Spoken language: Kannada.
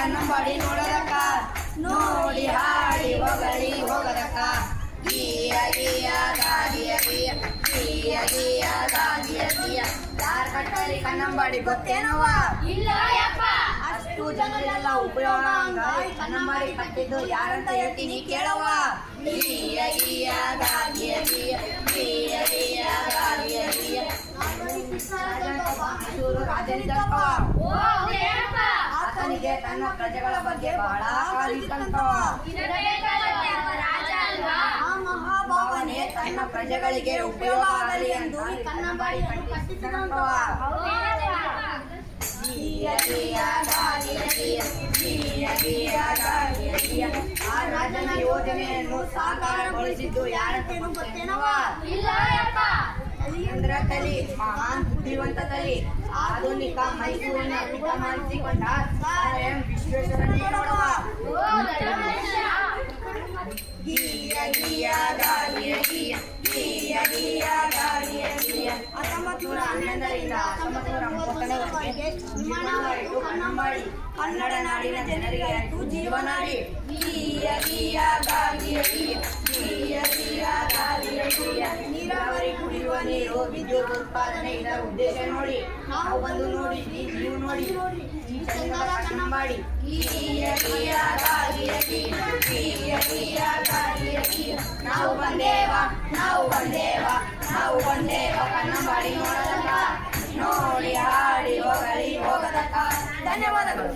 ಕನ್ನಂಬಾಡಿ ನೋಡೋದಕ್ಕ ನೋಡಿ ಹಾಡಿ ಹೊಗಳಿ ಹೋಗದಕ್ಕ ಗೀಯ ಗೀಯ ಗಾಗಿಯ ಗೀಯ ಗೀಯ ಗೀಯ ಗಾಗಿಯ ಗೀಯ ಯಾರ ಕಟ್ಟಲಿ ಕನ್ನಂಬಾಡಿ ಗೊತ್ತೇನವ ಇಲ್ಲ ಯಪ್ಪ ಅಷ್ಟು ಜನರೆಲ್ಲ ಉಪಯೋಗ ಕನ್ನಂಬಾಡಿ ಕಟ್ಟಿದ್ದು ಯಾರಂತ ಹೇಳ್ತೀನಿ ಕೇಳವ ಗೀಯ ಗೀಯ ಗಾಗಿಯ ಗೀಯ ಗೀಯ ಗೀಯ ಗಾಗಿಯ ಗೀಯ ರಾಜನಿದ್ದಪ್ಪ ಆತನಿಗೆ ತನ್ನ ಪ್ರಜೆಗಳ ಬಗ್ಗೆ ಬಹಳ ಕಾಳಜಿತ್ತಂತವ ಆ ಮಹಾಭಾವನೆ ತನ್ನ ಪ್ರಜೆಗಳಿಗೆ ಉಪಯೋಗ ಆಗಲಿ ಎಂದು ಕನ್ನಂಬಾಡಿ ಕಟ್ಟಿಸಿದಂತವ ಆ ರಾಜನ ಯೋಜನೆಯನ್ನು ಸಾಕಾರಗೊಳಿಸಿದ್ದು ಯಾರಂತ ಗೊತ್ತೇನವ ಚಂದ್ರ ತಲಿ ಮಹಾನ್ ಬುದ್ಧಿವಂತ ತಲಿ ಆಧುನಿಕ ಮೈಸೂರಿನ ಊಟ ಮಾಡಿಸಿಕೊಂಡ ವಿಶ್ವೇಶ್ವರನೇ ನೋಡುವ ಗೀಯ ಗೀಯ ಗಾಳಿಯ ಗೀಯ ಗೀಯ ಗೀಯ ಗಾಳಿಯ ಗೀಯ 1911ರಿಂದ 1930ರವರೆಗೆ ನಿರ್ಮಾಣವಾಯಿತು ಕನ್ನಂಬಾಡಿ ಕನ್ನಡ ನಾಡಿನ ಜನರಿಗೆ ಆಯಿತು ಜೀವನಾಡಿ ಗೀಯ ಗೀಯ ಗಾಳಿಯ ಗೀಯ ಗೀಯ ಗೀಯ ಗಾಳಿಯ ಗೀಯ ನೀರಾವರಿ ಕುಡಿಯುವ ನೀರು ವಿದ್ಯುತ್ ಉತ್ಪಾದನೆ ಇದರ ಉದ್ದೇಶ ನೋಡಿ ನಾವು ಬಂದು ನೋಡಿದ್ವಿ ನೀವು ನೋಡಿ ಈ ಚಂದದ ಕನ್ನಂಬಾಡಿ ಗೀಯ ಗೀಯ ಗಾಳಿಯ ಗೀಯ ಗೀಯ ಗೀಯ ಗಾಳಿಯ ಗೀಯ ನಾವು ಬಂದೇವ ಕನ್ನಂಬಾಡಿ ನೋಡದಕ್ಕ ನೋಡಿ ಹಾಡಿ ಹೊಗಳಿ ಹೋಗದಕ್ಕ ಧನ್ಯವಾದಗಳು.